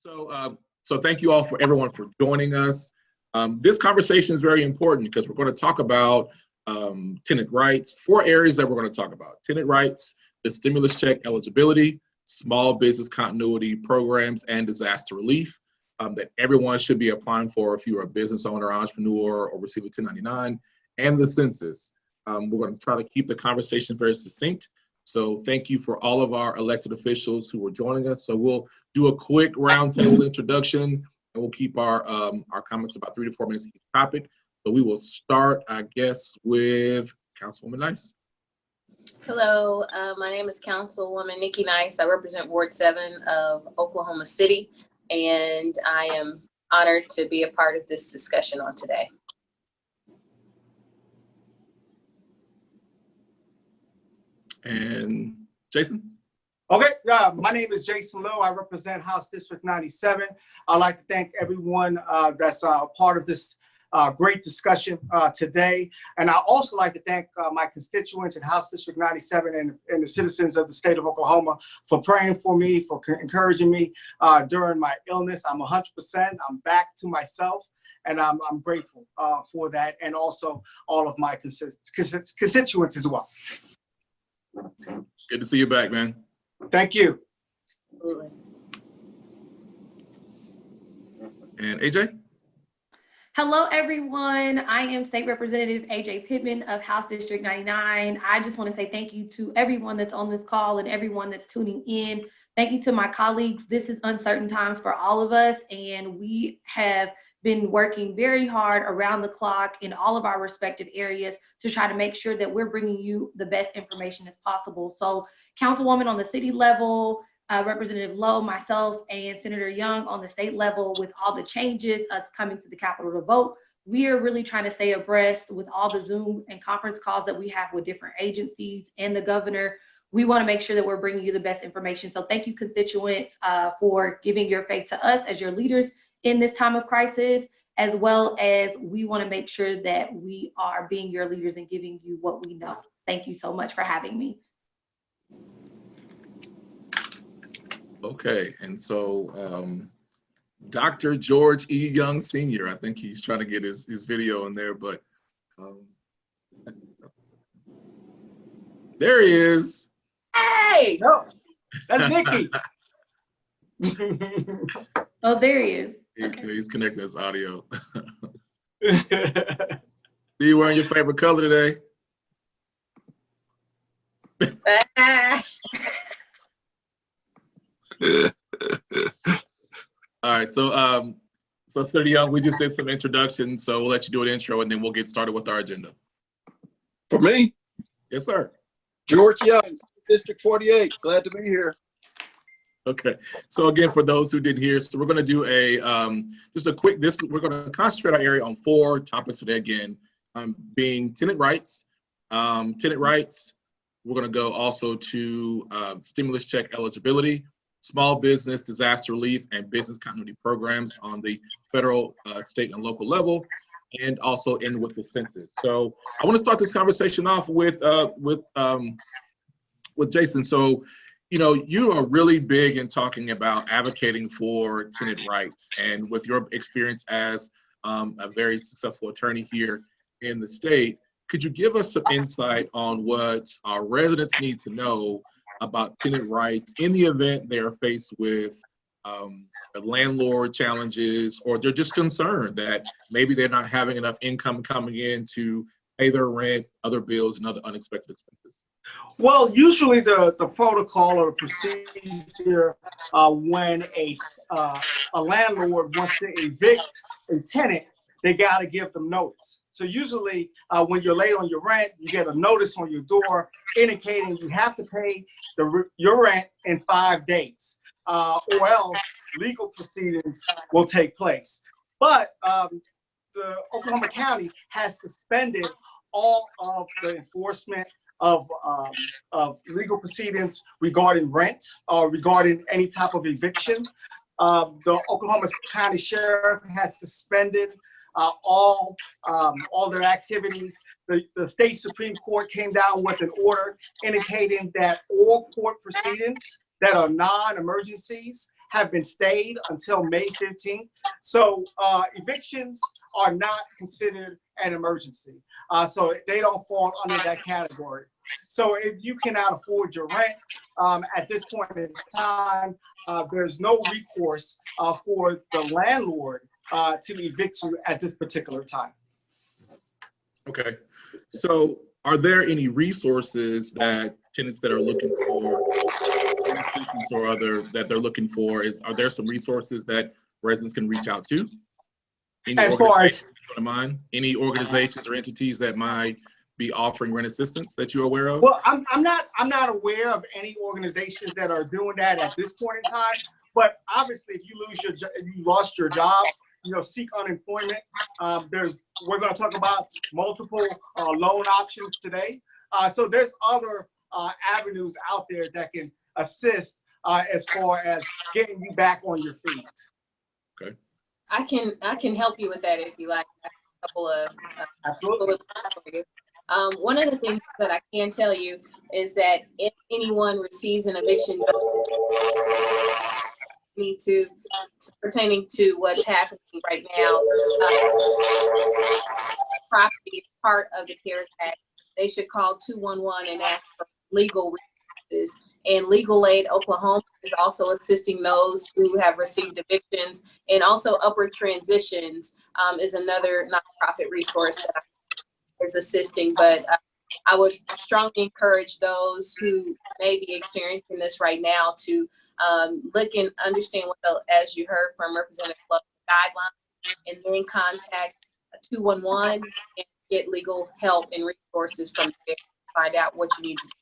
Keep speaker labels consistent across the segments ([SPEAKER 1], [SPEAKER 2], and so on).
[SPEAKER 1] So thank you all for everyone for joining us. This conversation is very important because we're going to talk about tenant rights. 4 areas that we're going to talk about: tenant rights, the stimulus check eligibility, small business continuity programs, and disaster relief that everyone should be applying for if you're a business owner, entrepreneur, or receive a 1099, and the census. We're going to try to keep the conversation very succinct. So thank you for all of our elected officials who are joining us. So we'll do a quick roundtable introduction, and we'll keep our comments about 3 to 4 minutes each topic. So we will start, I guess, with Councilwoman Nice.
[SPEAKER 2] Hello, my name is Councilwoman Nikki Nice. I represent Ward 7 of Oklahoma City, and I am honored to be a part of this discussion on today.
[SPEAKER 1] And Jason?
[SPEAKER 3] Okay, my name is Jason Lowe. I represent House District 97. I'd like to thank everyone that's part of this great discussion today. And I also like to thank my constituents in House District 97 and the citizens of the state of Oklahoma for praying for me, for encouraging me during my illness. I'm 100%. I'm back to myself, and I'm grateful for that, and also all of my constituents as well.
[SPEAKER 1] Good to see you back, man.
[SPEAKER 3] Thank you.
[SPEAKER 1] And AJ?
[SPEAKER 4] Hello, everyone. I am State Representative AJ Pittman of House District 99. I just want to say thank you to everyone that's on this call and everyone that's tuning in. Thank you to my colleagues. This is uncertain times for all of us, and we have been working very hard around the clock in all of our respective areas to try to make sure that we're bringing you the best information as possible. So Councilwoman on the city level, Representative Lowe, myself, and Senator Young on the state level, with all the changes, us coming to the Capitol to vote, we are really trying to stay abreast with all the Zoom and conference calls that we have with different agencies and the governor. We want to make sure that we're bringing you the best information. So thank you, constituents, for giving your faith to us as your leaders in this time of crisis, as well as we want to make sure that we are being your leaders and giving you what we know. Thank you so much for having me.
[SPEAKER 1] Okay, and so Dr. George E. Young Sr., I think he's trying to get his video in there, but there he is.
[SPEAKER 3] Hey, no, that's Nikki.
[SPEAKER 4] Oh, there he is.
[SPEAKER 1] Okay. He's connecting his audio. Are you wearing your favorite color today? All right, so Senator Young, we just did some introductions, so we'll let you do an intro and then we'll get started with our agenda.
[SPEAKER 5] For me?
[SPEAKER 1] Yes, sir.
[SPEAKER 5] George Young, District 48. Glad to be here.
[SPEAKER 1] Okay, so again, for those who didn't hear, so we're going to do just a quick, we're going to concentrate our area on 4 topics today again, being tenant rights. We're going to go also to stimulus check eligibility, small business, disaster relief, and business continuity programs on the federal, state, and local level, and also end with the census. So I want to start this conversation off with Jason. So, you know, you are really big in talking about advocating for tenant rights, and with your experience as a very successful attorney here in the state, could you give us some insight on what our residents need to know about tenant rights in the event they are faced with landlord challenges, or they're just concerned that maybe they're not having enough income coming in to pay their rent, other bills, and other unexpected expenses?
[SPEAKER 3] Well, usually the protocol or procedure when a landlord wants to evict a tenant, they got to give them notice. So usually when you're late on your rent, you get a notice on your door indicating you have to pay your rent in 5 days, or else legal proceedings will take place. But the Oklahoma County has suspended all of the enforcement of legal proceedings regarding rent or regarding any type of eviction. The Oklahoma County Sheriff has suspended all their activities. The state Supreme Court came down with an order indicating that all court proceedings that are non-emergencies have been stayed until May 15th. So evictions are not considered an emergency. So they don't fall under that category. So if you cannot afford your rent at this point in time, there's no recourse for the landlord to evict you at this particular time.
[SPEAKER 1] Okay. So are there any resources that tenants that are looking for assistance or other that they're looking for? Are there some resources that residents can reach out to?
[SPEAKER 3] As far as
[SPEAKER 1] Any organizations or entities that might be offering rent assistance that you're aware of?
[SPEAKER 3] Well, I'm not aware of any organizations that are doing that at this point in time. But obviously, if you lost your job, seek unemployment. We're going to talk about multiple loan options today. So there's other avenues out there that can assist as far as getting you back on your feet.
[SPEAKER 1] Okay.
[SPEAKER 2] I can help you with that if you like. A couple of
[SPEAKER 3] Absolutely.
[SPEAKER 2] One of the things that I can tell you is that if anyone receives an eviction notice pertaining to what's happening right now, property is part of the CARES Act. They should call 211 and ask for legal resources. And Legal Aid Oklahoma is also assisting those who have received evictions, and also Upward Transitions is another nonprofit resource that is assisting. But I would strongly encourage those who may be experiencing this right now to look and understand as you heard from Representative Love, guidelines, and then contact 211 and get legal help and resources from there to find out what you need to do.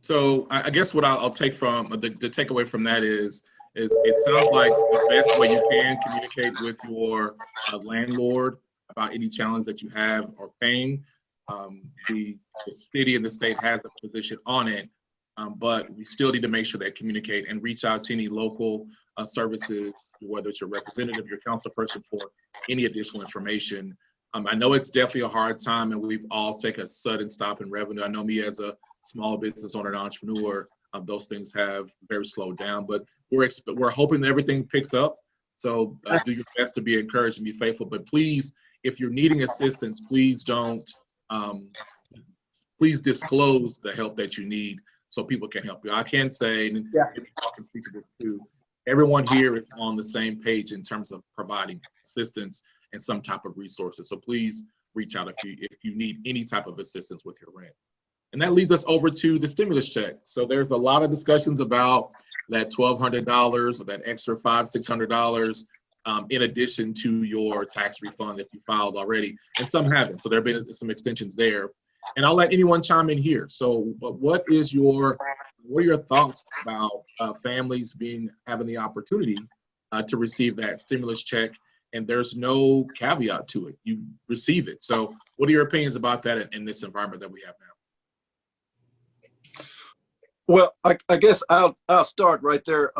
[SPEAKER 1] So I guess what I'll take from the takeaway from that is it sounds like the best way you can communicate with your landlord about any challenge that you have or paying. The city and the state has a position on it, but we still need to make sure that communicate and reach out to any local services, whether it's your representative, your council person, for any additional information. I know it's definitely a hard time, and we've all taken a sudden stop in revenue. I know me as a small business owner and entrepreneur, those things have very slowed down, but we're hoping that everything picks up. So do your best to be encouraged and be faithful. But please, if you're needing assistance, please don't, please disclose the help that you need so people can help you. I can say, and I can speak to this too, everyone here is on the same page in terms of providing assistance and some type of resources. So please reach out if you need any type of assistance with your rent. And that leads us over to the stimulus check. So there's a lot of discussions about that $1,200 or that extra $500, $600 in addition to your tax refund if you filed already, and some haven't. So there have been some extensions there. And I'll let anyone chime in here. So what are your thoughts about families having the opportunity to receive that stimulus check? And there's no caveat to it. You receive it. So what are your opinions about that in this environment that we have now?
[SPEAKER 5] Well, I guess I'll start right there.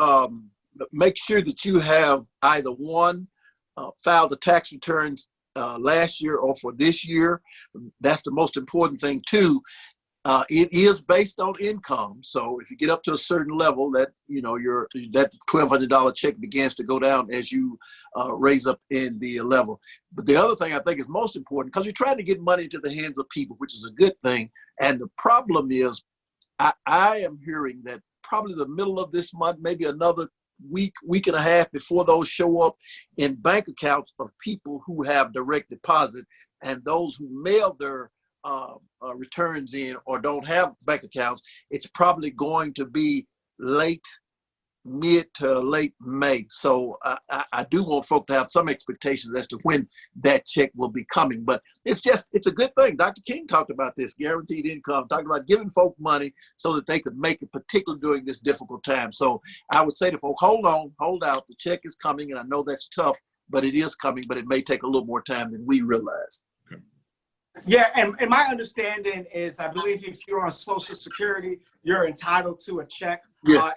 [SPEAKER 5] Make sure that you have either one, filed the tax returns last year or for this year. That's the most important thing too. It is based on income. So if you get up to a certain level, that that $1,200 check begins to go down as you raise up in the level. But the other thing I think is most important, because you're trying to get money into the hands of people, which is a good thing. And the problem is, I am hearing that probably the middle of this month, maybe another week and a half before those show up in bank accounts of people who have direct deposit, and those who mail their returns in or don't have bank accounts, it's probably going to be mid to late May. So I do want folk to have some expectations as to when that check will be coming. But it's a good thing. Dr. King talked about this, guaranteed income, talked about giving folk money so that they could make it, particularly during this difficult time. So I would say to folk, hold on, hold out. The check is coming, and I know that's tough, but it is coming, but it may take a little more time than we realize.
[SPEAKER 3] Yeah, and my understanding is, I believe if you're on Social Security, you're entitled to a check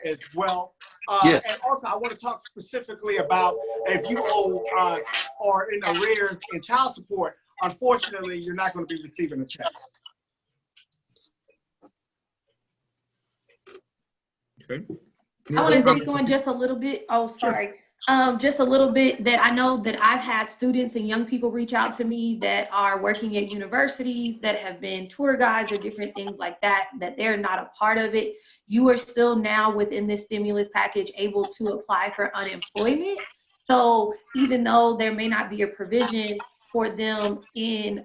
[SPEAKER 3] as well.
[SPEAKER 5] Yes.
[SPEAKER 3] And also, I want to talk specifically about if you owe or in arrears in child support. Unfortunately, you're not going to be receiving a check.
[SPEAKER 1] Okay.
[SPEAKER 4] I want to speak on just a little bit. Oh, sorry. Just a little bit that I know that I've had students and young people reach out to me that are working at universities, that have been tour guides or different things like that, that they're not a part of it. You are still now within this stimulus package able to apply for unemployment. So even though there may not be a provision for them in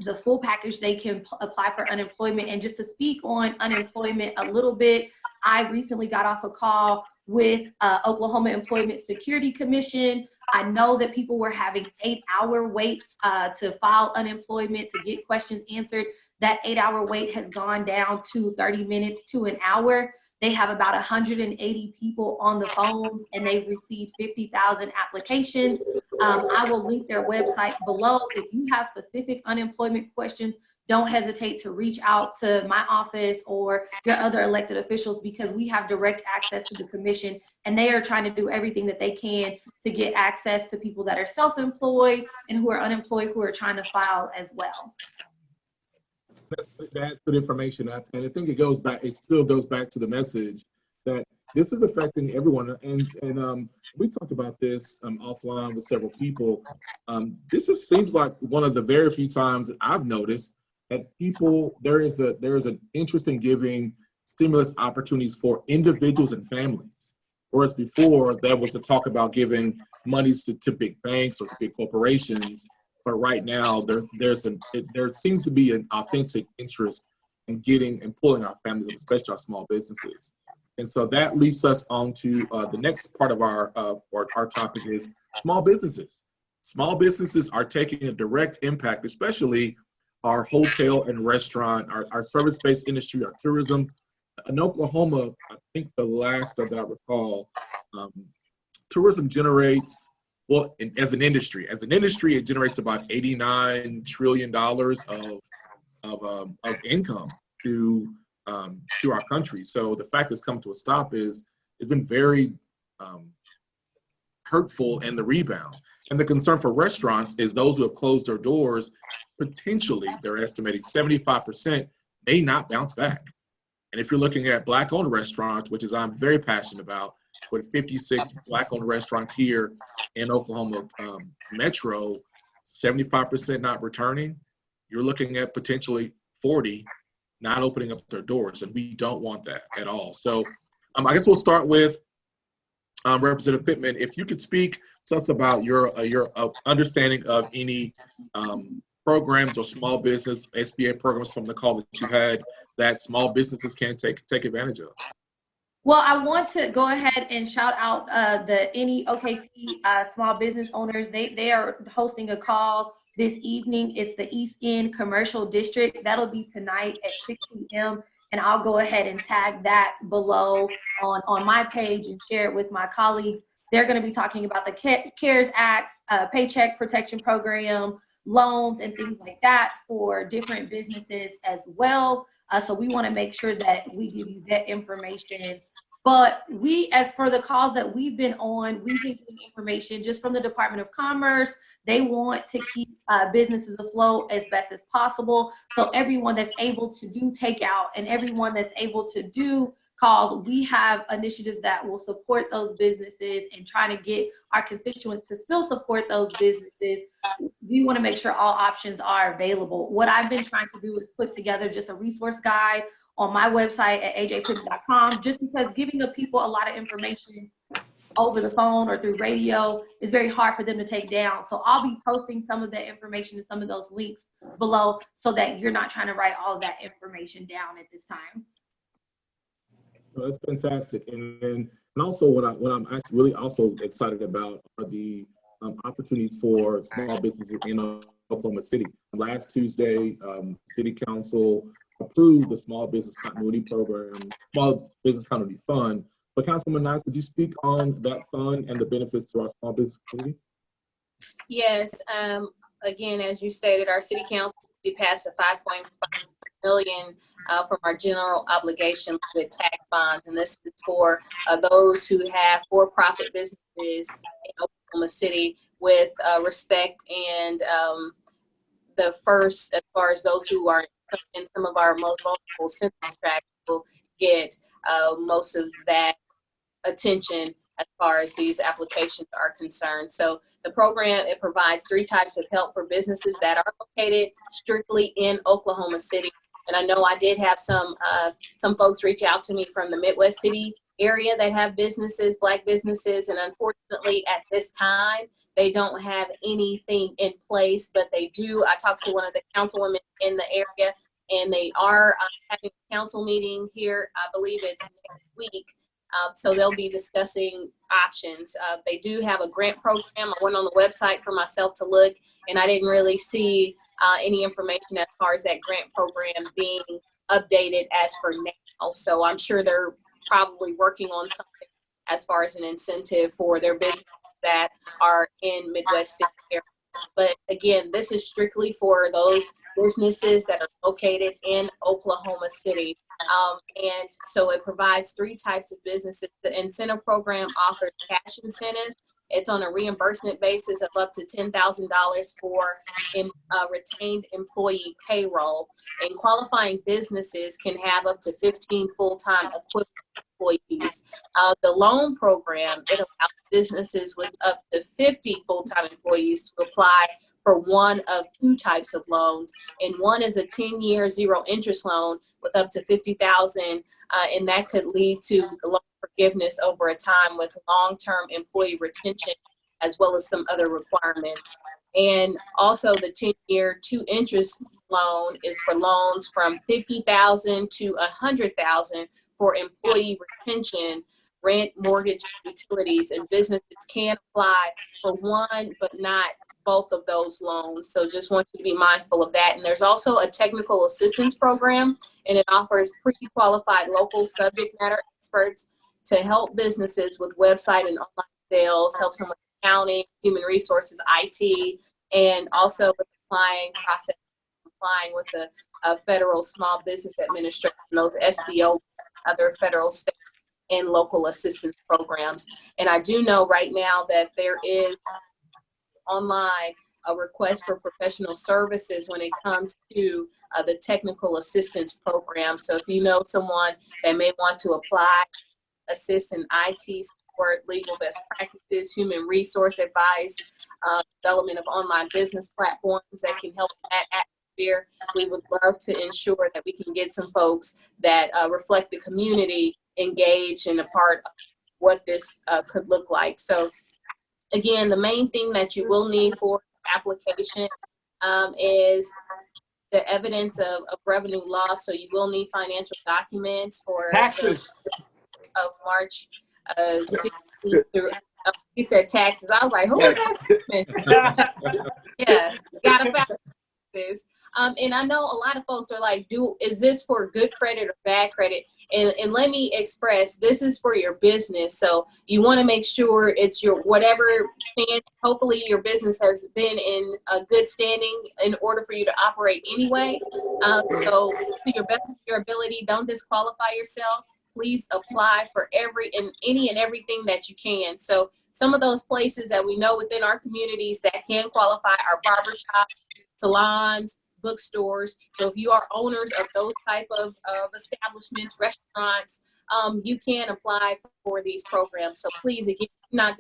[SPEAKER 4] the full package, they can apply for unemployment. And just to speak on unemployment a little bit, I recently got off a call with Oklahoma Employment Security Commission. I know that people were having 8-hour waits to file unemployment, to get questions answered. That 8-hour wait has gone down to 30 minutes to an hour. They have about 180 people on the phone, and they've received 50,000 applications. I will link their website below. If you have specific unemployment questions, don't hesitate to reach out to my office or your other elected officials, because we have direct access to the commission, and they are trying to do everything that they can to get access to people that are self-employed and who are unemployed, who are trying to file as well.
[SPEAKER 1] That's good information. And I think it still goes back to the message that this is affecting everyone. And we talked about this offline with several people. Seems like one of the very few times that I've noticed that there is an interest in giving stimulus opportunities for individuals and families. Whereas before, there was a talk about giving monies to big banks or to big corporations. But right now, there seems to be an authentic interest in getting and pulling our families, especially our small businesses. And so that leads us on to the next part of our topic is small businesses. Small businesses are taking a direct impact, especially our hotel and restaurant, our service-based industry, our tourism. In Oklahoma, I think the last that I recall, tourism generates, well, as an industry, it generates about $89 trillion of income to our country. So the fact it's come to a stop it's been very hurtful in the rebound. And the concern for restaurants is those who have closed their doors, potentially, they're estimating 75% may not bounce back. And if you're looking at Black-owned restaurants, which is I'm very passionate about, with 56 Black-owned restaurants here in Oklahoma Metro, 75% not returning, you're looking at potentially 40 not opening up their doors, and we don't want that at all. So I guess we'll start with Representative Pittman. If you could speak to us about your understanding of any programs or small business SBA programs from the call that you had that small businesses can take advantage of.
[SPEAKER 4] Well, I want to go ahead and shout out any OKC small business owners. They are hosting a call this evening. It's the East End Commercial District. That'll be tonight at 6 p.m. And I'll go ahead and tag that below on my page and share it with my colleagues. They're going to be talking about the CARES Act, Paycheck Protection Program, loans, and things like that for different businesses as well. So we want to make sure that we give you that information. But as for the calls that we've been on, we've been getting information just from the Department of Commerce. They want to keep businesses afloat as best as possible. So everyone that's able to do takeout and everyone that's able to do calls, we have initiatives that will support those businesses and try to get our constituents to still support those businesses. We want to make sure all options are available. What I've been trying to do is put together just a resource guide on my website at ajpittman.com, just because giving the people a lot of information over the phone or through radio is very hard for them to take down. So I'll be posting some of that information and some of those links below so that you're not trying to write all of that information down at this time.
[SPEAKER 1] Well, that's fantastic. And also what I'm actually really also excited about are the opportunities for small businesses in Oklahoma City. Last Tuesday, City Council approved the Small Business Continuity Program, Small Business Continuity Fund. But Councilman Nice, could you speak on that fund and the benefits to our small business community?
[SPEAKER 2] Yes. Again, as you stated, our City Council passed a $5.5 million from our general obligation with tax bonds, and this is for those who have for-profit businesses in Oklahoma City with respect and the first, as far as those who are in some of our most vulnerable census tracts will get most of that attention as far as these applications are concerned. So the program, it provides 3 types of help for businesses that are located strictly in Oklahoma City. And I know I did have some folks reach out to me from the Midwest City area that have businesses, Black businesses, and unfortunately at this time, they don't have anything in place, but they do. I talked to one of the councilwomen in the area, and they are having a council meeting here. I believe it's next week. So they'll be discussing options. They do have a grant program. I went on the website for myself to look, and I didn't really see any information as far as that grant program being updated as for now. So I'm sure they're probably working on something as far as an incentive for their businesses that are in Midwest City area. But again, this is strictly for those businesses that are located in Oklahoma City. And so it provides 3 types of businesses. The incentive program offers cash incentives. It's on a reimbursement basis of up to $10,000 for retained employee payroll. And qualifying businesses can have up to 15 full-time equivalent employees. The loan program, it allows businesses with up to 50 full-time employees to apply for one of 2 types of loans. And one is a 10-year zero interest loan with up to $50,000, and that could lead to loan forgiveness over a time with long-term employee retention, as well as some other requirements. And also the 10-year 2 interest loan is for loans from $50,000 to $100,000 for employee retention, rent, mortgage, utilities, and businesses can apply for one but not both of those loans. So just want you to be mindful of that. And there's also a technical assistance program, and it offers pre-qualified local subject matter experts to help businesses with website and online sales, helps them with accounting, human resources, IT, and also with applying process, complying with the Federal Small Business Administration, those SBO, other federal, state, and local assistance programs. And I do know right now that there is online a request for professional services when it comes to the technical assistance program. So if you know someone that may want to apply, assist in IT support, legal best practices, human resource advice, development of online business platforms that can help in that atmosphere, we would love to ensure that we can get some folks that reflect the community engaged in a part of what this could look like. So again, the main thing that you will need for application is the evidence of revenue loss. So you will need financial documents for
[SPEAKER 3] Taxes.
[SPEAKER 2] of March 16th through, he said taxes. I was like, who is that? Yeah, gotta fact this. And I know a lot of folks are like, is this for good credit or bad credit? And let me express, this is for your business. So you want to make sure it's your whatever stand. Hopefully your business has been in a good standing in order for you to operate anyway. So to your best of your ability, don't disqualify yourself. Please apply for any and everything that you can. So some of those places that we know within our communities that can qualify are barbershops, salons, bookstores. So if you are owners of those type of establishments, restaurants, you can apply for these programs. So please, again, do not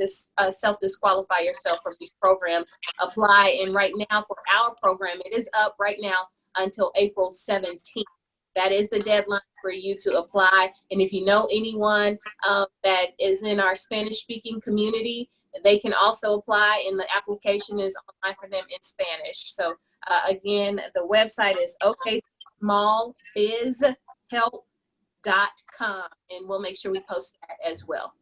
[SPEAKER 2] self-disqualify yourself from these programs. Apply. And right now for our program, it is up right now until April 17th. That is the deadline for you to apply. And if you know anyone that is in our Spanish-speaking community, they can also apply, and the application is online for them in Spanish. So again, the website is okcbizhelp.com, and we'll make sure we post that as well.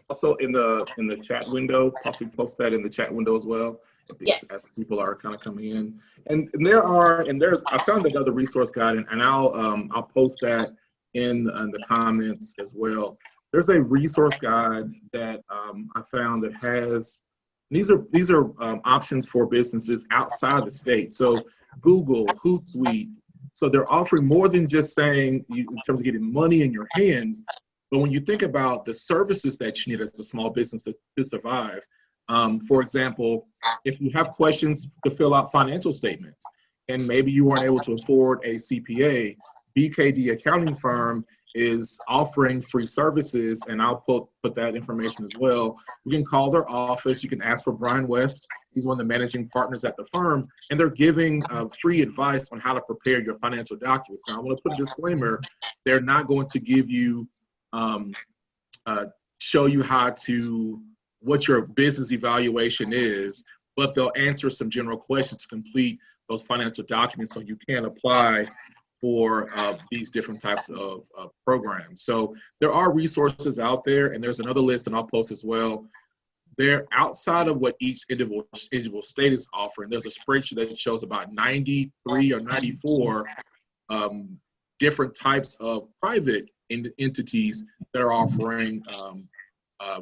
[SPEAKER 1] Also in the chat window, possibly post that in the chat window as well.
[SPEAKER 2] Yes.
[SPEAKER 1] As people are kind of coming in, and I found another resource guide, and I'll post that in the comments as well. There's a resource guide that I found that has these are options for businesses outside the state. So Google, Hootsuite. So they're offering more than just saying in terms of getting money in your hands. But when you think about the services that you need as a small business to survive, for example, if you have questions to fill out financial statements, and maybe you weren't able to afford a CPA, BKD accounting firm is offering free services, and I'll put that information as well. You can call their office. You can ask for Brian West. He's one of the managing partners at the firm, and they're giving free advice on how to prepare your financial documents. Now, I want to put a disclaimer. They're not going to give you, show you what your business evaluation is, but they'll answer some general questions to complete those financial documents so you can apply for these different types of programs. So there are resources out there, and there's another list, and I'll post as well. They're outside of what each individual state is offering. There's a spreadsheet that shows about 93 or 94 different types of private entities that are offering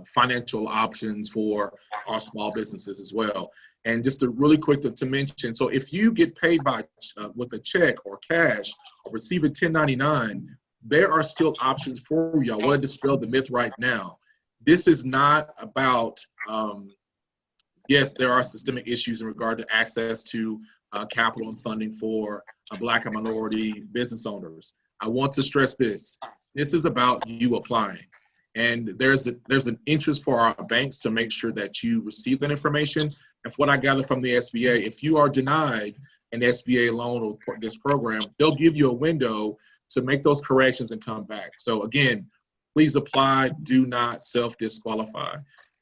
[SPEAKER 1] financial options for our small businesses as well. And just to really quick to mention, so if you get paid by with a check or cash or receive a 1099, there are still options for you. I want to dispel the myth right now. This is not about, yes, there are systemic issues in regard to access to capital and funding for Black and minority business owners. I want to stress this. This is about you applying. And there's an interest for our banks to make sure that you receive that information. And from what I gather from the SBA, if you are denied an SBA loan or this program, they'll give you a window to make those corrections and come back. So again, please apply, do not self-disqualify.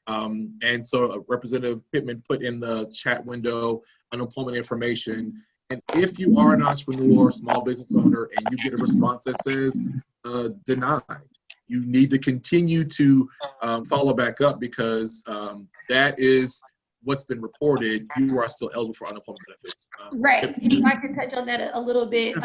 [SPEAKER 1] And so Representative Pittman put in the chat window unemployment information. And if you are an entrepreneur, small business owner, and you get a response that says denied, you need to continue to follow back up, because that is what's been reported. You are still eligible for unemployment benefits.
[SPEAKER 4] Right. If I could touch on that a little bit,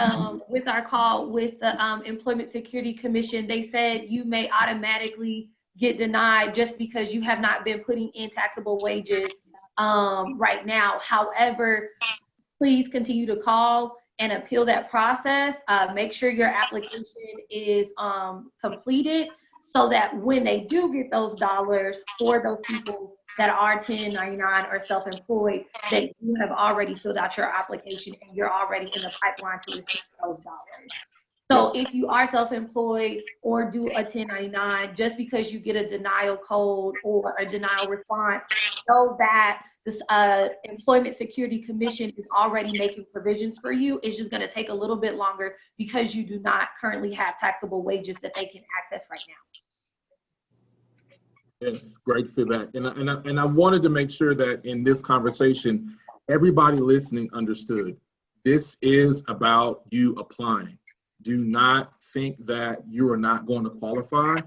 [SPEAKER 4] with our call with the Employment Security Commission, they said you may automatically get denied just because you have not been putting in taxable wages right now. However, please continue to call and appeal that process. Make sure your application is completed so that when they do get those dollars for those people that are 1099 or self-employed, that you have already filled out your application and you're already in the pipeline to receive those dollars. So if you are self-employed or do a 1099, just because you get a denial code or a denial response, know that this Employment Security Commission is already making provisions for you. It's just going to take a little bit longer because you do not currently have taxable wages that they can access right now.
[SPEAKER 1] Yes, great feedback. And I wanted to make sure that in this conversation, everybody listening understood. This is about you applying. Do not think that you are not going to qualify.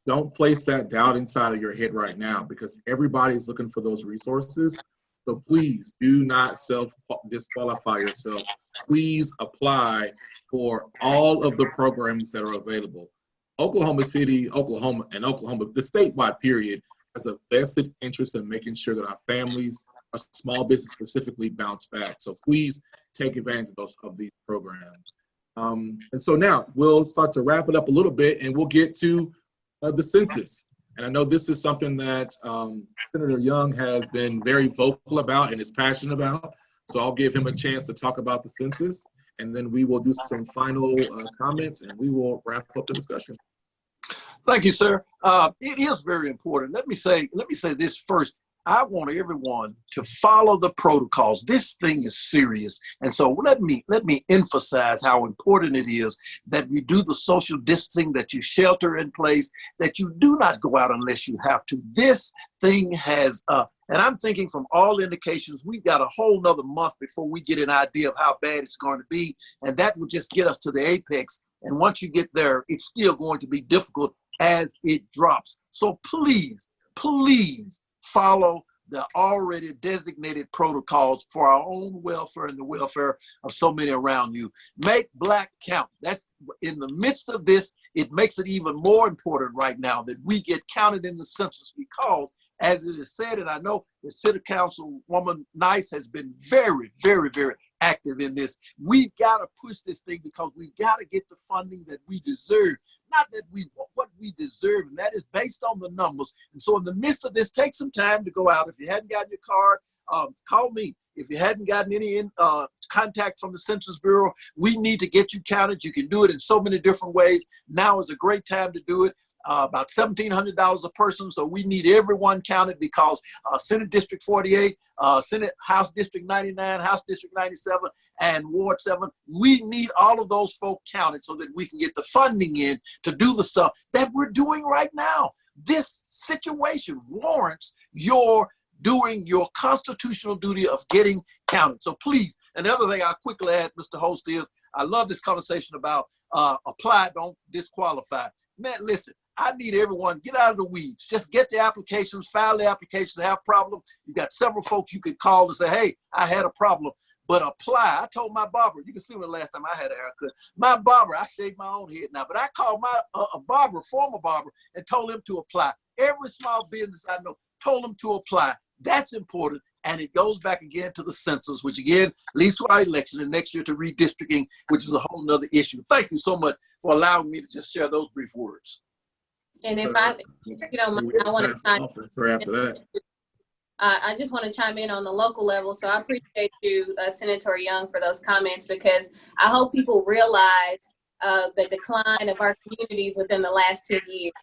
[SPEAKER 1] Don't place that doubt inside of your head right now, because everybody's looking for those resources. So please do not self-disqualify yourself. Please apply for all of the programs that are available. Oklahoma City, Oklahoma, the statewide period, has a vested interest in making sure that our families, our small business specifically, bounce back. So please take advantage of these programs. And so now we'll start to wrap it up a little bit, and we'll get to the census. And I know this is something that Senator Young has been very vocal about and is passionate about. So I'll give him a chance to talk about the census, and then we will do some final comments, and we will wrap up the discussion.
[SPEAKER 5] Thank you, sir. It is very important. Let me say this first. I want everyone to follow the protocols. This thing is serious. And so let me emphasize how important it is that we do the social distancing, that you shelter in place, that you do not go out unless you have to. This thing has, and I'm thinking from all indications, we've got a whole nother month before we get an idea of how bad it's going to be. And that will just get us to the apex. And once you get there, it's still going to be difficult as it drops. So please, please, follow the already designated protocols for our own welfare and the welfare of so many around you. Make Black count. That's in the midst of this, it makes it even more important right now that we get counted in the census, because as it is said, and I know the City Councilwoman Nice has been very, very, very active in this. We've got to push this thing because we've got to get the funding that we deserve. Not that what we deserve, and that is based on the numbers. And so in the midst of this, take some time to go out. If you hadn't gotten your card, call me. If you hadn't gotten any contact from the Census Bureau, we need to get you counted. You can do it in so many different ways. Now is a great time to do it. About $1,700 a person, so we need everyone counted because Senate District 48, Senate House District 99, House District 97, and Ward 7, we need all of those folk counted so that we can get the funding in to do the stuff that we're doing right now. This situation warrants your doing your constitutional duty of getting counted. So please, and the other thing I'll quickly add, Mr. Host, is I love this conversation about apply, don't disqualify. Man, listen, I need everyone, get out of the weeds. Just get the applications, file the applications, have problems. You got several folks you could call and say, hey, I had a problem, but apply. I told my barber, you can see when the last time I had a haircut, my barber, I shaved my own head now, but I called my barber, former barber, and told him to apply. Every small business I know told him to apply. That's important. And it goes back again to the census, which again leads to our election and next year to redistricting, which is a whole nother issue. Thank you so much for allowing me to just share those brief words.
[SPEAKER 2] And if you don't mind, I want to chime in. I just want to chime in on the local level. So I appreciate you, Senator Young, for those comments, because I hope people realize the decline of our communities within the last 10 years.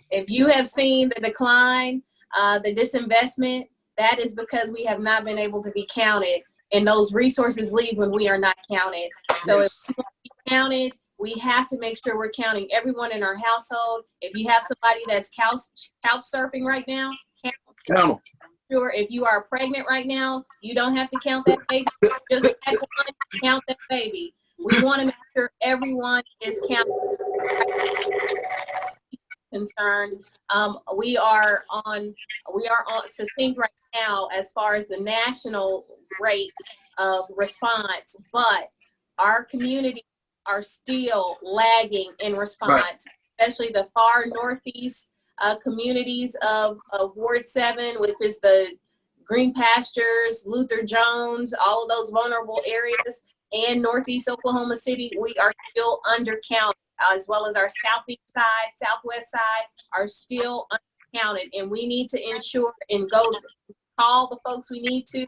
[SPEAKER 2] If you have seen the decline, the disinvestment, that is because we have not been able to be counted, and those resources leave when we are not counted. So if we want to be counted, we have to make sure we're counting everyone in our household. If you have somebody that's couch surfing right now, count them. Sure, if you are pregnant right now, you don't have to count that baby. Just count that baby. We want to make sure everyone is counted. Concerned, we are on succinct right now as far as the national rate of response, but our communities are still lagging in response, especially the far northeast communities of Ward 7, which is the Green Pastures, Luther Jones, all of those vulnerable areas, and northeast Oklahoma City. We are still undercounted, as well as our southeast side, southwest side are still undercounted, and we need to ensure and go call the folks we need to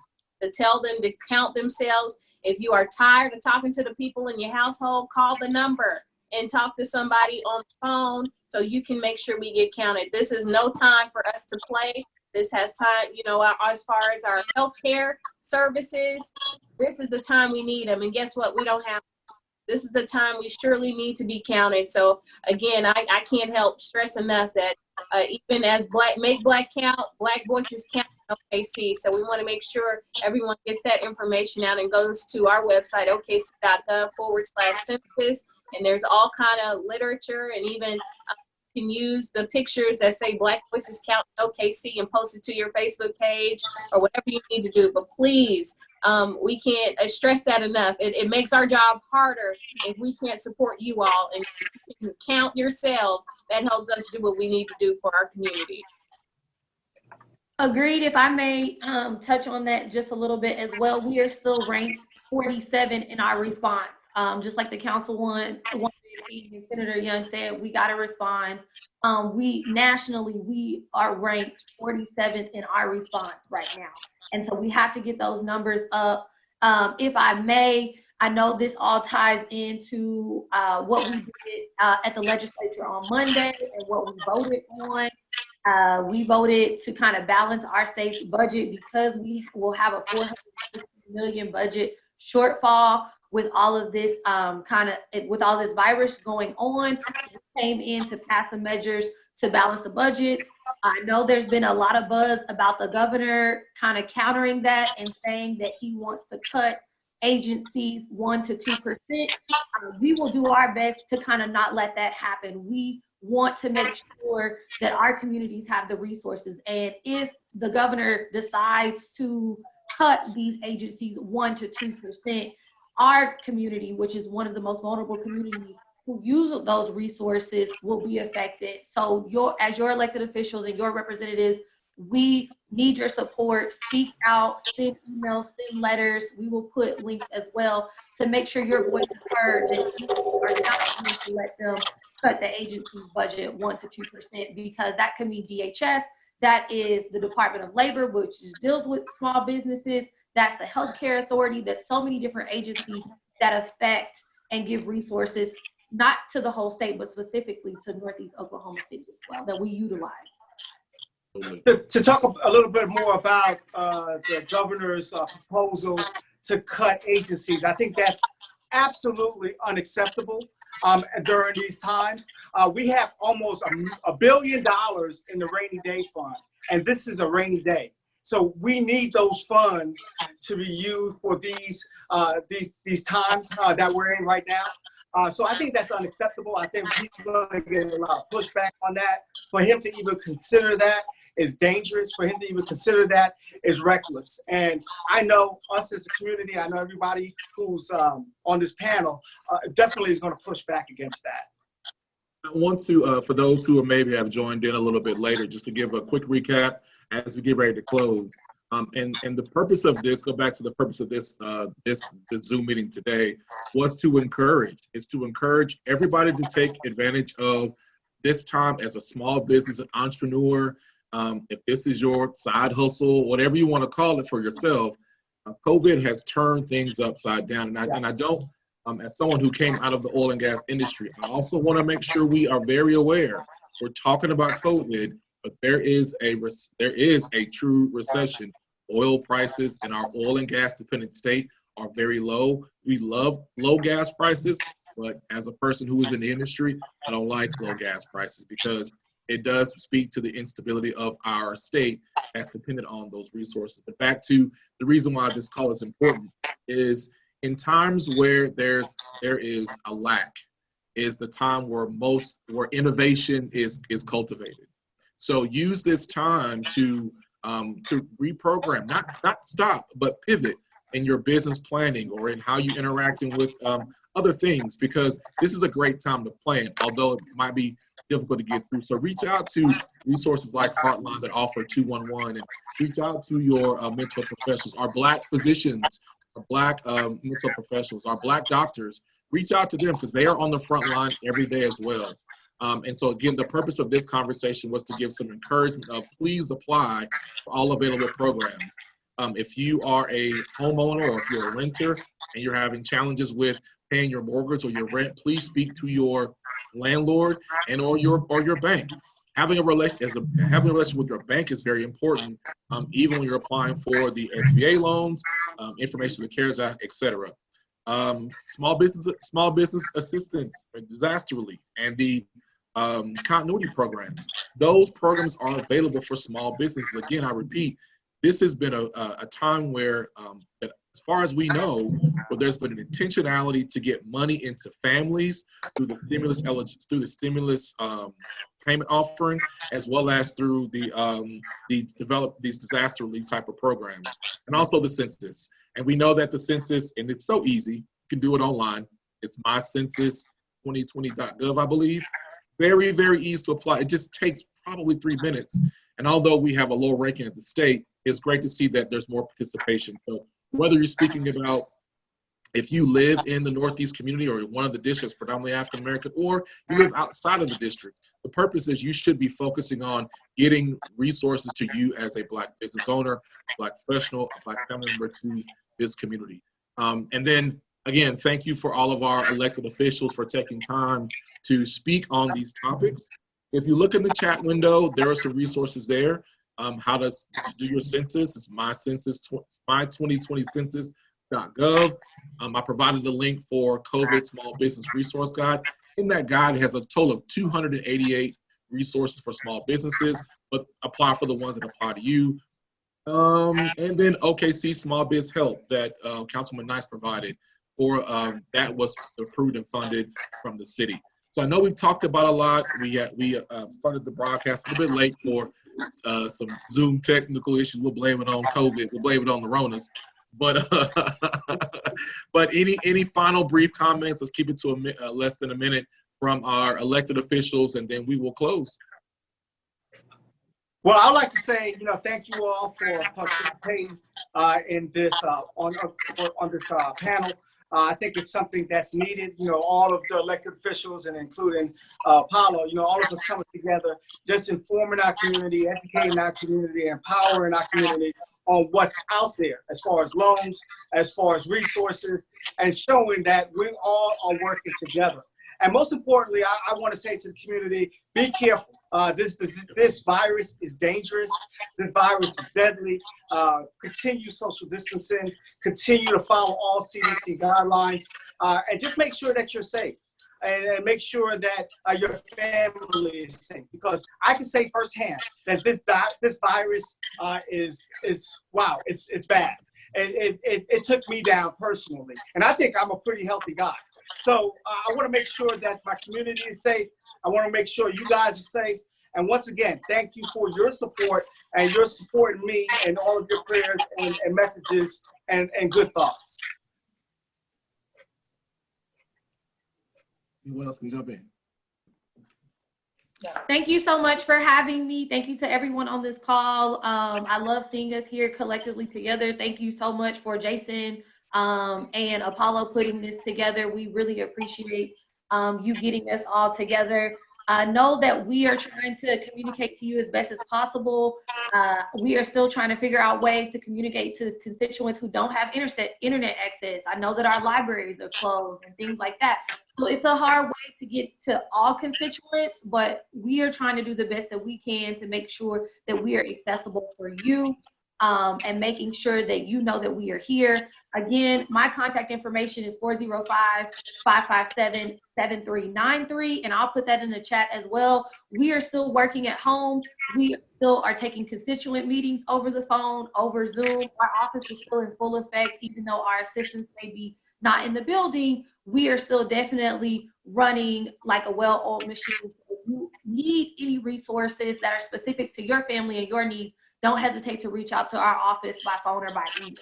[SPEAKER 2] tell them to count themselves. If you are tired of talking to the people in your household, call the number and talk to somebody on the phone so you can make sure we get counted. This is no time for us to play. This has time, you know, as far as our healthcare services, this is the time we need them. And guess what? We don't have. This is the time we surely need to be counted. So again, I can't help stress enough that even as Make Black Count, Black Voices Count OKC. So we want to make sure everyone gets that information out and goes to our website, okc.gov/census. And there's all kind of literature, and even you can use the pictures that say Black Voices Count OKC and post it to your Facebook page or whatever you need to do. But please, we can't stress that enough. It makes our job harder if we can't support you all, and you count yourselves. That helps us do what we need to do for our community.
[SPEAKER 4] Agreed. If I may touch on that just a little bit as well, we are still ranked 47 in our response. Just like the Councilwoman and Senator Young said, we got to respond. Nationally, we are ranked 47th in our response right now. And so we have to get those numbers up. If I may, I know this all ties into what we did at the legislature on Monday and what we voted on. We voted to kind of balance our state's budget because we will have a $450 million budget shortfall with all of this with all this virus going on. We came in to pass some measures to balance the budget. I know there's been a lot of buzz about the governor kind of countering that and saying that he wants to cut agencies 1% to 2%. We will do our best to kind of not let that happen. We want to make sure that our communities have the resources. And if the governor decides to cut these agencies 1% to 2%, our community, which is one of the most vulnerable communities who use those resources, will be affected. So as your elected officials and your representatives, we need your support. Speak out, send emails, send letters. We will put links as well to make sure your voice is heard, that you are not going to let them cut the agency's budget 1% to 2%, because that could mean DHS, That is the Department of Labor, which deals with small businesses. That's the Healthcare Authority. That's so many different agencies that affect and give resources, not to the whole state, but specifically to Northeast Oklahoma City as well, that we utilize.
[SPEAKER 3] To talk a little bit more about the governor's proposal to cut agencies, I think that's absolutely unacceptable during these times. We have almost $1 billion in the rainy day fund, and this is a rainy day. So we need those funds to be used for these times that we're in right now. So I think that's unacceptable. I think he's going to get a lot of pushback on that. For him to even consider that is dangerous. For him to even consider that is reckless. And I know us as a community, I know everybody who's on this panel definitely is going to push back against that.
[SPEAKER 1] I want to, for those who maybe have joined in a little bit later, just to give a quick recap as we get ready to close. And the purpose of this, go back to the purpose of this this Zoom meeting today, was to encourage everybody to take advantage of this time as a small business entrepreneur. If this is your side hustle, whatever you want to call it for yourself, COVID has turned things upside down. And I don't, as someone who came out of the oil and gas industry, I also want to make sure we are very aware. We're talking about COVID, but there is a true recession. Oil prices in our oil and gas dependent state are very low. We love low gas prices, but as a person who is in the industry, I don't like low gas prices because it does speak to the instability of our state that's dependent on those resources. But back to the reason why this call is important is in times where there is a lack is the time where innovation is cultivated. So use this time to reprogram, not stop, but pivot in your business planning or in how you're interacting with other things, because this is a great time to plan, although it might be difficult to get through. So reach out to resources like Heartline that offer 211, and reach out to your mental professionals, our Black physicians, our Black mental professionals, our Black doctors. Reach out to them because they are on the front line every day as well. And so again, the purpose of this conversation was to give some encouragement of please apply for all available programs. If you are a homeowner or if you're a renter and you're having challenges with paying your mortgage or your rent, please speak to your landlord and or your bank. Having a relationship with your bank is very important, even when you're applying for the SBA loans, information, the CARES Act, etc. Small business assistance, disaster relief, and the continuity programs. Those programs are available for small businesses. Again, I repeat, this has been a time where, as far as we know, where there's been an intentionality to get money into families through the stimulus payment offering, as well as through these disaster relief type of programs, and also the census. And we know that the census, and it's so easy, you can do it online. It's mycensus2020.gov, I believe. Very, very easy to apply. It just takes probably 3 minutes. And although we have a low ranking at the state, it's great to see that there's more participation. So whether you're speaking about if you live in the Northeast community or one of the districts predominantly African American, or you live outside of the district, the purpose is you should be focusing on getting resources to you as a Black business owner, Black professional, a Black family member to this community. And then again, thank you for all of our elected officials for taking time to speak on these topics. If you look in the chat window, there are some resources there. How to do your census. It's my2020census.gov. I provided the link for COVID Small Business Resource Guide. In that guide, it has a total of 288 resources for small businesses, but apply for the ones that apply to you. And then OKC Small Biz Help that Councilman Nice provided, or that was approved and funded from the city. So I know we've talked about a lot. We started the broadcast a little bit late for some Zoom technical issues. We'll blame it on COVID. We'll blame it on the Ronas. But but any final brief comments? Let's keep it to less than a minute from our elected officials, and then we will close.
[SPEAKER 3] Well, I'd like to say, thank you all for participating in this on this panel. I think it's something that's needed. You know, all of the elected officials and including Paulo, you know, all of us coming together, just informing our community, educating our community, empowering our community on what's out there as far as loans, as far as resources, and showing that we all are working together. And most importantly, I want to say to the community, be careful. This virus is dangerous. This virus is deadly. Continue social distancing. Continue to follow all CDC guidelines. And just make sure that you're safe. And make sure that your family is safe. Because I can say firsthand that this virus is wow, it's bad. It took me down personally. And I think I'm a pretty healthy guy. So I want to make sure that my community is safe. I want to make sure you guys are safe. And once again, thank you for your support and your support in me and all of your prayers and messages and good thoughts.
[SPEAKER 1] Anyone else can jump in?
[SPEAKER 4] Thank you so much for having me. Thank you to everyone on this call. I love seeing us here collectively together. Thank you so much for Jason and Apollo putting this together. We really appreciate you getting us all together. Know that we are trying to communicate to you as best as possible. We are still trying to figure out ways to communicate to constituents who don't have internet access. I know that our libraries are closed and things like that. So it's a hard way to get to all constituents, but we are trying to do the best that we can to make sure that we are accessible for you. And making sure that you know that we are here. Again, my contact information is 405-557-7393, and I'll put that in the chat as well. We are still working at home. We still are taking constituent meetings over the phone, over Zoom. Our office is still in full effect, even though our assistants may be not in the building. We are still definitely running like a well-oiled machine. So if you need any resources that are specific to your family and your needs, don't hesitate to reach out to our office by phone or by email.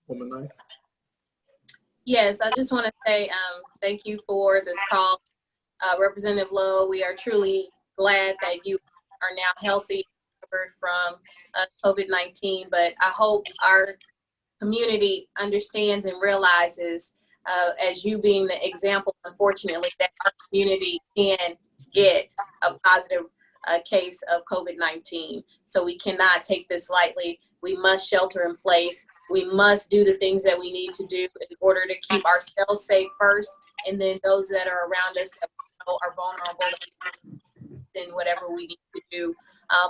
[SPEAKER 1] Woman Nice.
[SPEAKER 2] Yes, I just want to say thank you for this call, Representative Lowe. We are truly glad that you are now healthy, recovered from COVID-19, but I hope our community understands and realizes, as you being the example, unfortunately, that our community can get a positive case of COVID-19. So we cannot take this lightly. We must shelter in place. We must do the things that we need to do in order to keep ourselves safe first, and then those that are around us that we know are vulnerable, then whatever we need to do.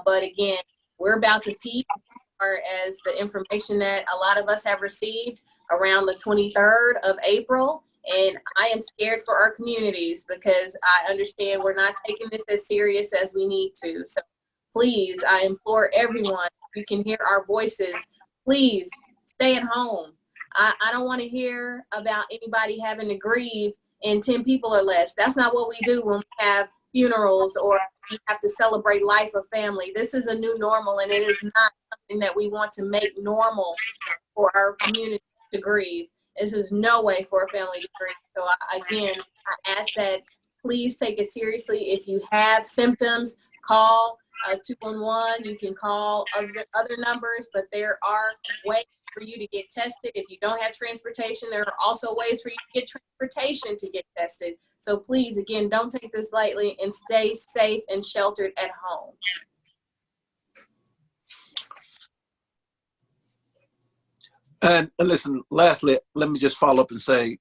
[SPEAKER 2] But again, we're about to peak as far as the information that a lot of us have received around the 23rd of April. And I am scared for our communities because I understand we're not taking this as serious as we need to. So please, I implore everyone, if you can hear our voices, please stay at home. I don't want to hear about anybody having to grieve and 10 people or less. That's not what we do when we have funerals or we have to celebrate life of family. This is a new normal, and it is not something that we want to make normal for our community to grieve. This is no way for a family to grieve. So again, I ask that please take it seriously. If you have symptoms, call 211. You can call other numbers, but there are ways for you to get tested. If you don't have transportation, there are also ways for you to get transportation to get tested. So please, again, don't take this lightly and stay safe and sheltered at home.
[SPEAKER 5] And listen, lastly, let me just follow up and say,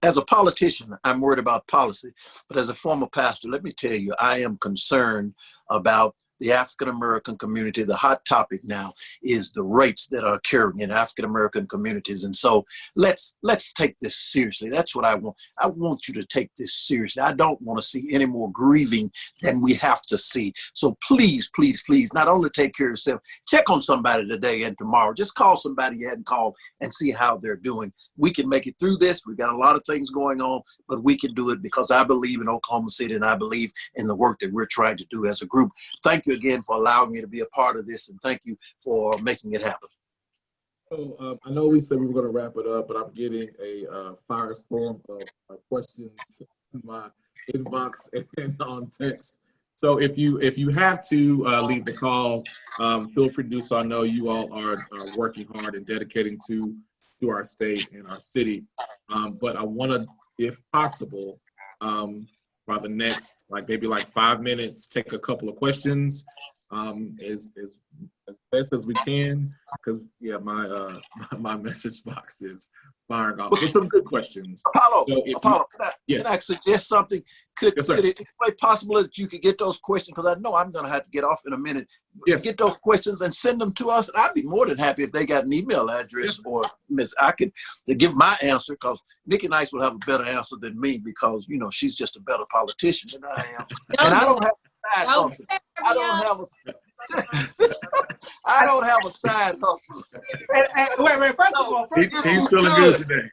[SPEAKER 5] as a politician, I'm worried about policy, but as a former pastor, let me tell you, I am concerned about the African-American community. The hot topic now is the rates that are occurring in African-American communities. And so let's take this seriously. That's what I want. I want you to take this seriously. I don't want to see any more grieving than we have to see. So please, please, please, not only take care of yourself, check on somebody today and tomorrow. Just call somebody you hadn't called and see how they're doing. We can make it through this. We've got a lot of things going on, but we can do it because I believe in Oklahoma City and I believe in the work that we're trying to do as a group. Thank you again for allowing me to be a part of this, and thank you for making it happen.
[SPEAKER 1] So I know we said we were going to wrap it up, but I'm getting a firestorm of questions in my inbox and on text. So if you have to leave the call, feel free to do so. I know you all are working hard and dedicating to our state and our city. But I want to, if possible, by the next maybe 5 minutes, take a couple of questions as best as we can, because my message box is firing off with some good questions.
[SPEAKER 5] Apollo,
[SPEAKER 1] So
[SPEAKER 5] can I suggest something? Could it be possible that you could get those questions? Because I know I'm going to have to get off in a minute.
[SPEAKER 1] Yes.
[SPEAKER 5] Get those questions and send them to us. And I'd be more than happy if they got an email address or I could give my answer, because Nikki Nice will have a better answer than me, because she's just a better politician than I am. And I don't have a side hustle. I don't have a side hustle.
[SPEAKER 3] And wait, first of all,
[SPEAKER 1] he's feeling good today.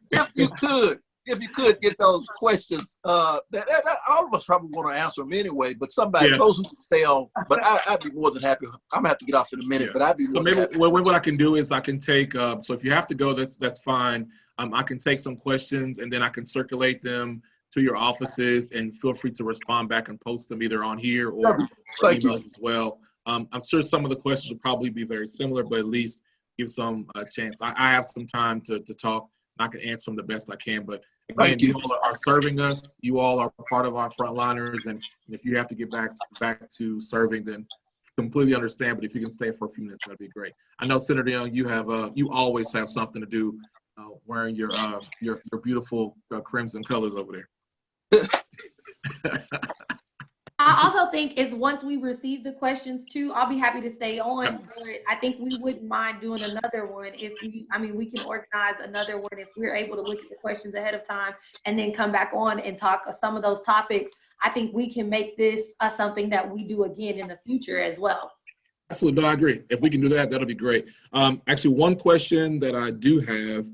[SPEAKER 5] If you could get those questions, that all of us probably want to answer them anyway, but those who stay on, but I'd be more than happy. I'm gonna have to get off in a minute, but I'd be more than happy.
[SPEAKER 1] What I can do is I can take, so if you have to go, that's fine. I can take some questions and then I can circulate them to your offices, and feel free to respond back and post them either on here or emails as well. I'm sure some of the questions will probably be very similar, but at least give some chance. I have some time to talk. I can answer them the best I can, but again, you all are serving us. You all are part of our frontliners, and if you have to get back to serving, then completely understand. But if you can stay for a few minutes, that'd be great. I know, Senator Young, you always have something to do wearing your beautiful crimson colors over there.
[SPEAKER 4] I also think is once we receive the questions too, I'll be happy to stay on, but I think we wouldn't mind doing another one if we can organize another one if we're able to look at the questions ahead of time and then come back on and talk some of those topics. I think we can make this something that we do again in the future as well.
[SPEAKER 1] Absolutely, no, I agree. If we can do that, that'll be great. Actually, one question that I do have,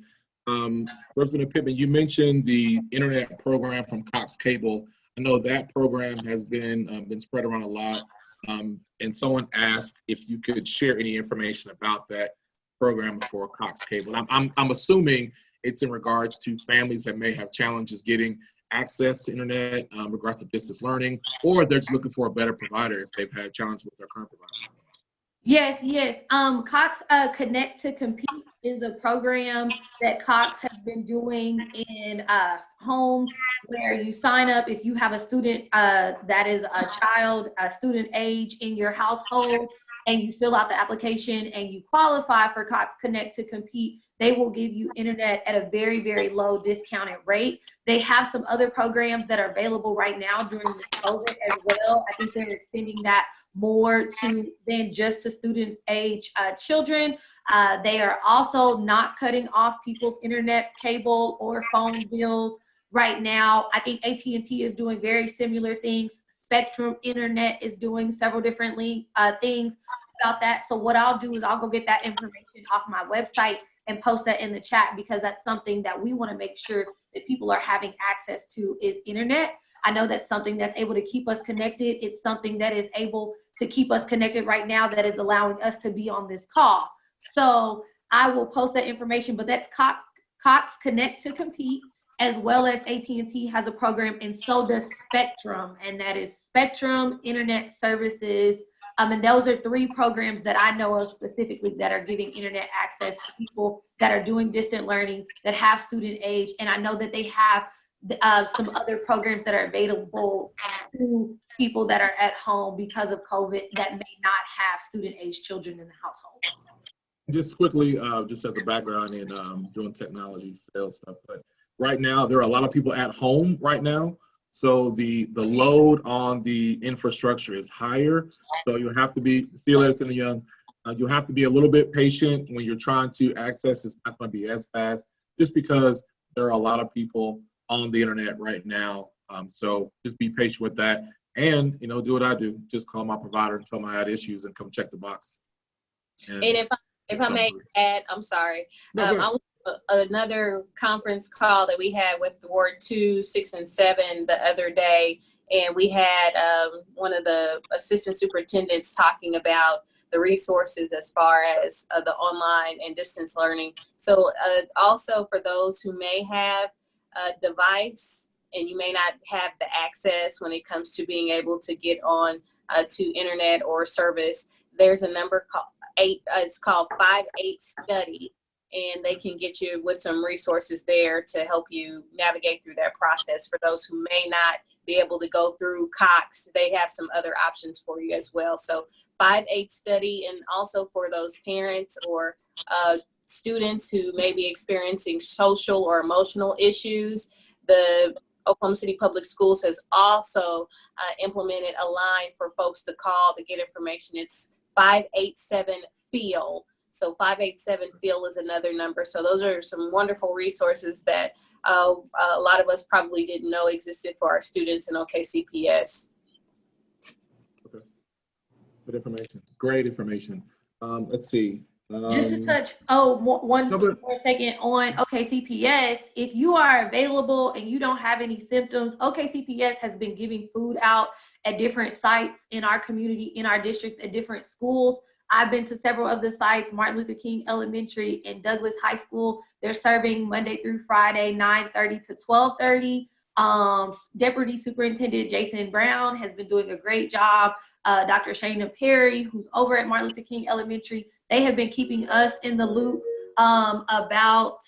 [SPEAKER 1] Representative Pittman, you mentioned the internet program from Cox Cable. I know that program has been spread around a lot, and someone asked if you could share any information about that program for Cox Cable. I'm assuming it's in regards to families that may have challenges getting access to internet, in regards to distance learning, or they're just looking for a better provider if they've had challenges with their current provider.
[SPEAKER 4] Yes. Cox Connect to Compete is a program that Cox has been doing in homes where you sign up if you have a student that is a student age in your household, and you fill out the application and you qualify for Cox Connect to Compete. They will give you internet at a very, very low discounted rate. They have some other programs that are available right now during the COVID as well. I think they're extending that more than just to student age children. They are also not cutting off people's internet cable or phone bills right now. I think AT&T is doing very similar things. Spectrum Internet is doing several different things about that. So what I'll do is I'll go get that information off my website and post that in the chat, because that's something that we want to make sure that people are having access to is internet. I know that's something that's able to keep us connected. It's something that is able to keep us connected right now that is allowing us to be on this call. So I will post that information, but that's Cox Connect to Compete, as well as AT&T has a program, and so does Spectrum, and that is Spectrum Internet Services. And those are three programs that I know of specifically that are giving internet access to people that are doing distant learning, that have student age. And I know that they have some other programs that are available to people that are at home because of COVID that may not have student age children in the household.
[SPEAKER 1] Just quickly, just as a background in doing technology sales stuff, but right now there are a lot of people at home right now. So the load on the infrastructure is higher. So you have to be, see you later, Senator Young. You'll have to be a little bit patient when you're trying to access. It's not going to be as fast, just because there are a lot of people on the internet right now. So just be patient with that, and do what I do. Just call my provider and tell them I had issues and come check the box.
[SPEAKER 2] And if I may add, I'm sorry. I was another conference call that we had with Ward 2, 6, and 7 the other day, and we had one of the assistant superintendents talking about the resources as far as the online and distance learning. So also for those who may have a device and you may not have the access when it comes to being able to get on to internet or service, there's a number called it's called 5-8 Study, and they can get you with some resources there to help you navigate through that process. For those who may not be able to go through Cox, they have some other options for you as well. So 5-8 Study, and also for those parents or students who may be experiencing social or emotional issues, the Oklahoma City Public Schools has also implemented a line for folks to call to get information. It's 587-FEEL. So 587-FEEL is another number. So those are some wonderful resources that a lot of us probably didn't know existed for our students in OKCPS.
[SPEAKER 1] Okay. Good information. Great information. Let's see.
[SPEAKER 4] Just to touch, one more second on OKCPS, if you are available and you don't have any symptoms, OKCPS has been giving food out at different sites in our community, in our districts, at different schools. I've been to several of the sites, Martin Luther King Elementary and Douglas High School. They're serving Monday through Friday, 9:30 to 12:30. Deputy Superintendent Jason Brown has been doing a great job. Dr. Shayna Perry, who's over at Martin Luther King Elementary, they have been keeping us in the loop about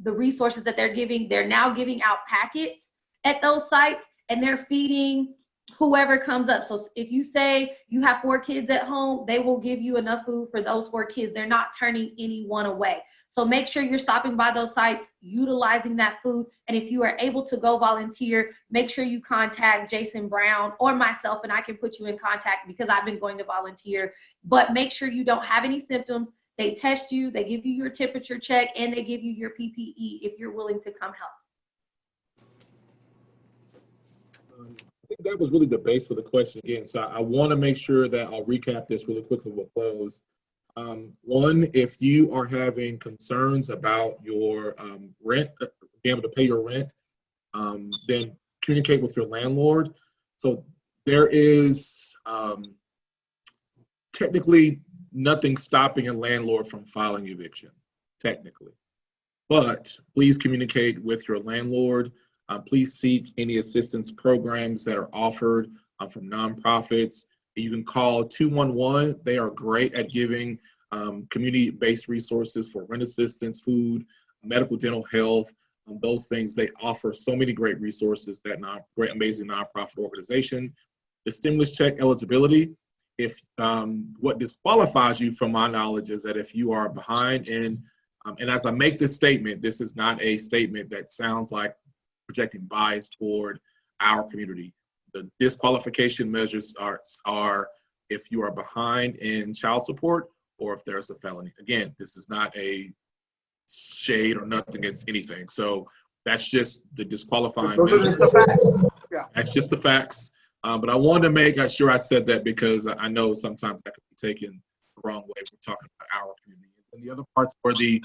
[SPEAKER 4] the resources that they're giving. They're now giving out packets at those sites, and they're feeding whoever comes up. So if you say you have 4 kids at home, they will give you enough food for those 4 kids. They're not turning anyone away. So make sure you're stopping by those sites, utilizing that food. And if you are able to go volunteer, make sure you contact Jason Brown or myself, and I can put you in contact because I've been going to volunteer. But make sure you don't have any symptoms. They test you, they give you your temperature check, and they give you your PPE if you're willing to come help.
[SPEAKER 1] I think that was really the base for the question again. So I want to make sure that I'll recap this really quickly. We'll close. One, if you are having concerns about your rent, being able to pay your rent, then communicate with your landlord. So there is technically nothing stopping a landlord from filing eviction, technically. But please communicate with your landlord. Please seek any assistance programs that are offered from nonprofits. You can call 211. They are great at giving community-based resources for rent assistance, food, medical, dental health, those things. They offer so many great resources, that great, amazing nonprofit organization. The stimulus check eligibility, if what disqualifies you from my knowledge is that if you are behind and as I make this statement, this is not a statement that sounds like projecting bias toward our community. The disqualification measures are if you are behind in child support or if there's a felony. Again, this is not a shade or nothing against anything. So that's just the disqualifying.
[SPEAKER 3] Those are just the facts. Yeah.
[SPEAKER 1] That's just the facts. But I wanted to make sure I said that because I know sometimes that could be taken the wrong way. We're talking about our community. And the other parts were the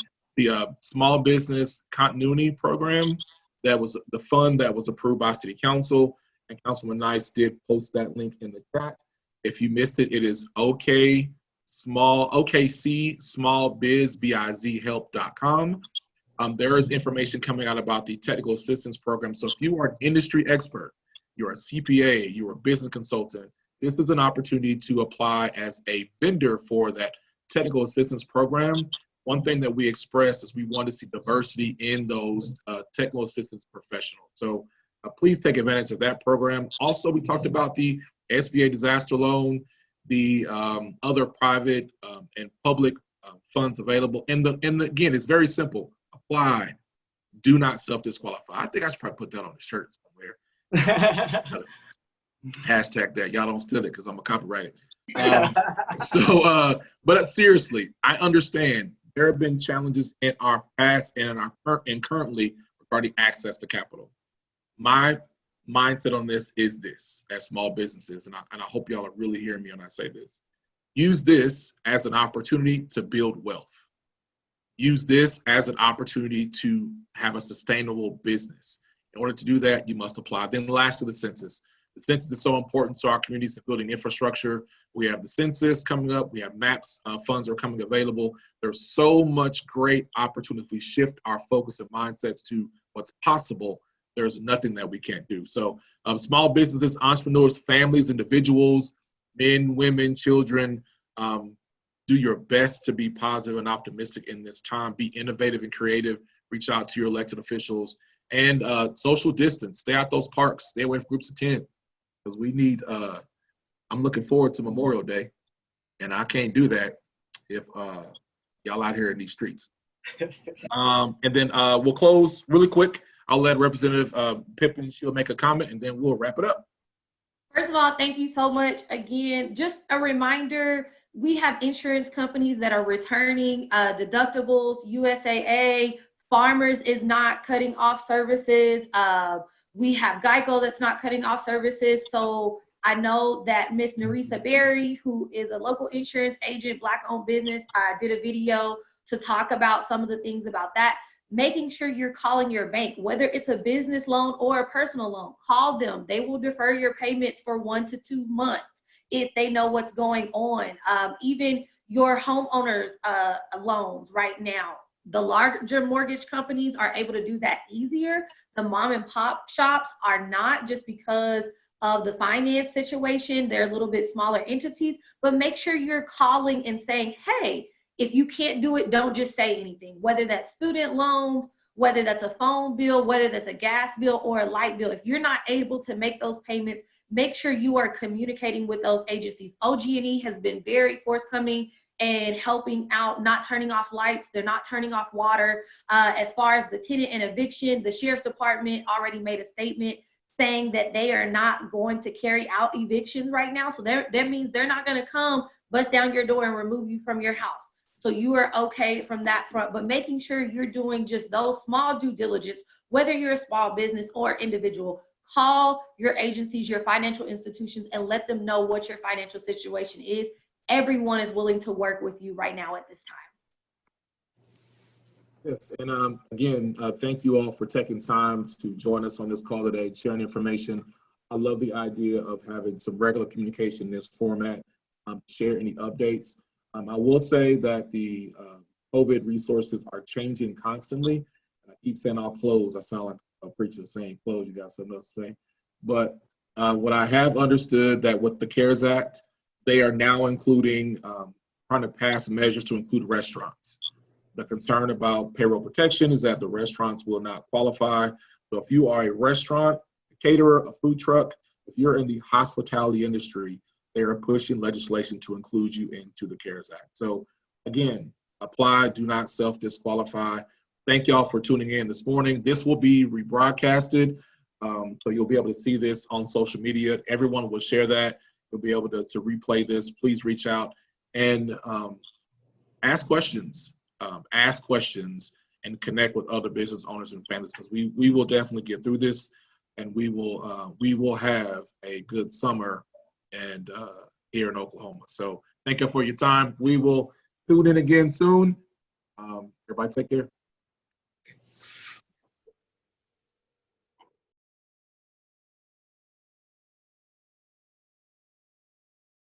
[SPEAKER 1] small business continuity program. That was the fund that was approved by City Council, and Councilman Nice did post that link in the chat. If you missed it, it is OKC smallbizhelp.com. There is information coming out about the technical assistance program. So if you are an industry expert, you're a CPA, you're a business consultant, this is an opportunity to apply as a vendor for that technical assistance program. One thing that we expressed is we want to see diversity in those technical assistance professionals. So please take advantage of that program. Also, we talked about the SBA disaster loan, the other private and public funds available. And again, it's very simple. Apply. Do not self-disqualify. I think I should probably put that on a shirt somewhere. Hashtag that. Y'all don't steal it because I'm going to copyright it. But seriously, I understand. There have been challenges in our past and currently regarding access to capital. My mindset on this is this, as small businesses, and I hope y'all are really hearing me when I say this. Use this as an opportunity to build wealth. Use this as an opportunity to have a sustainable business. In order to do that, you must apply. Then lastly, the census. The census is so important to our communities and building infrastructure. We have the census coming up. We have MAPS funds are coming available. There's so much great opportunity. If we shift our focus and mindsets to what's possible, there's nothing that we can't do. So small businesses, entrepreneurs, families, individuals, men, women, children, do your best to be positive and optimistic in this time. Be innovative and creative. Reach out to your elected officials. And social distance. Stay out those parks. Stay away from groups of 10. Because we need, I'm looking forward to Memorial Day. And I can't do that if y'all out here in these streets. And then we'll close really quick. I'll let Representative Pippin, she'll make a comment, and then we'll wrap it up.
[SPEAKER 4] First of all, thank you so much. Again, just a reminder, we have insurance companies that are returning deductibles, USAA, Farmers is not cutting off services. We have Geico that's not cutting off services. So I know that Miss Narisa Berry, who is a local insurance agent, Black-owned business, did a video to talk about some of the things about that. Making sure you're calling your bank, whether it's a business loan or a personal loan, call them. They will defer your payments for 1 to 2 months if they know what's going on. Even your homeowners loans right now, the larger mortgage companies are able to do that easier. The mom and pop shops are not, just because of the finance situation. They're a little bit smaller entities, but make sure you're calling and saying, hey, if you can't do it, don't just say anything, whether that's student loans, whether that's a phone bill, whether that's a gas bill or a light bill. If you're not able to make those payments, make sure you are communicating with those agencies. OG&E has been very forthcoming and helping out, not turning off lights. They're not turning off water. As far as the tenant and eviction, the sheriff's department already made a statement saying that they are not going to carry out evictions right now. So that means they're not gonna come bust down your door and remove you from your house. So you are okay from that front, but making sure you're doing just those small due diligence, whether you're a small business or individual. Call your agencies, your financial institutions, and let them know what your financial situation is. Everyone is willing to work with you right now at this time.
[SPEAKER 1] Yes, and again, thank you all for taking time to join us on this call today, sharing information. I love the idea of having some regular communication in this format, share any updates. I will say that the COVID resources are changing constantly. I keep saying I'll close. I sound like a preacher saying close, you got something else to say. But what I have understood that with the CARES Act, they are now including, trying to pass measures to include restaurants. The concern about payroll protection is that the restaurants will not qualify. So if you are a restaurant, a caterer, a food truck, if you're in the hospitality industry, they are pushing legislation to include you into the CARES Act. So again, apply, do not self-disqualify. Thank y'all for tuning in this morning. This will be rebroadcasted, so you'll be able to see this on social media. Everyone will share that. You'll be able to replay this. Please reach out and ask questions. Ask questions and connect with other business owners and families, because we will definitely get through this, and we will have a good summer and here in Oklahoma. So thank you for your time. We will tune in again soon. Everybody take care.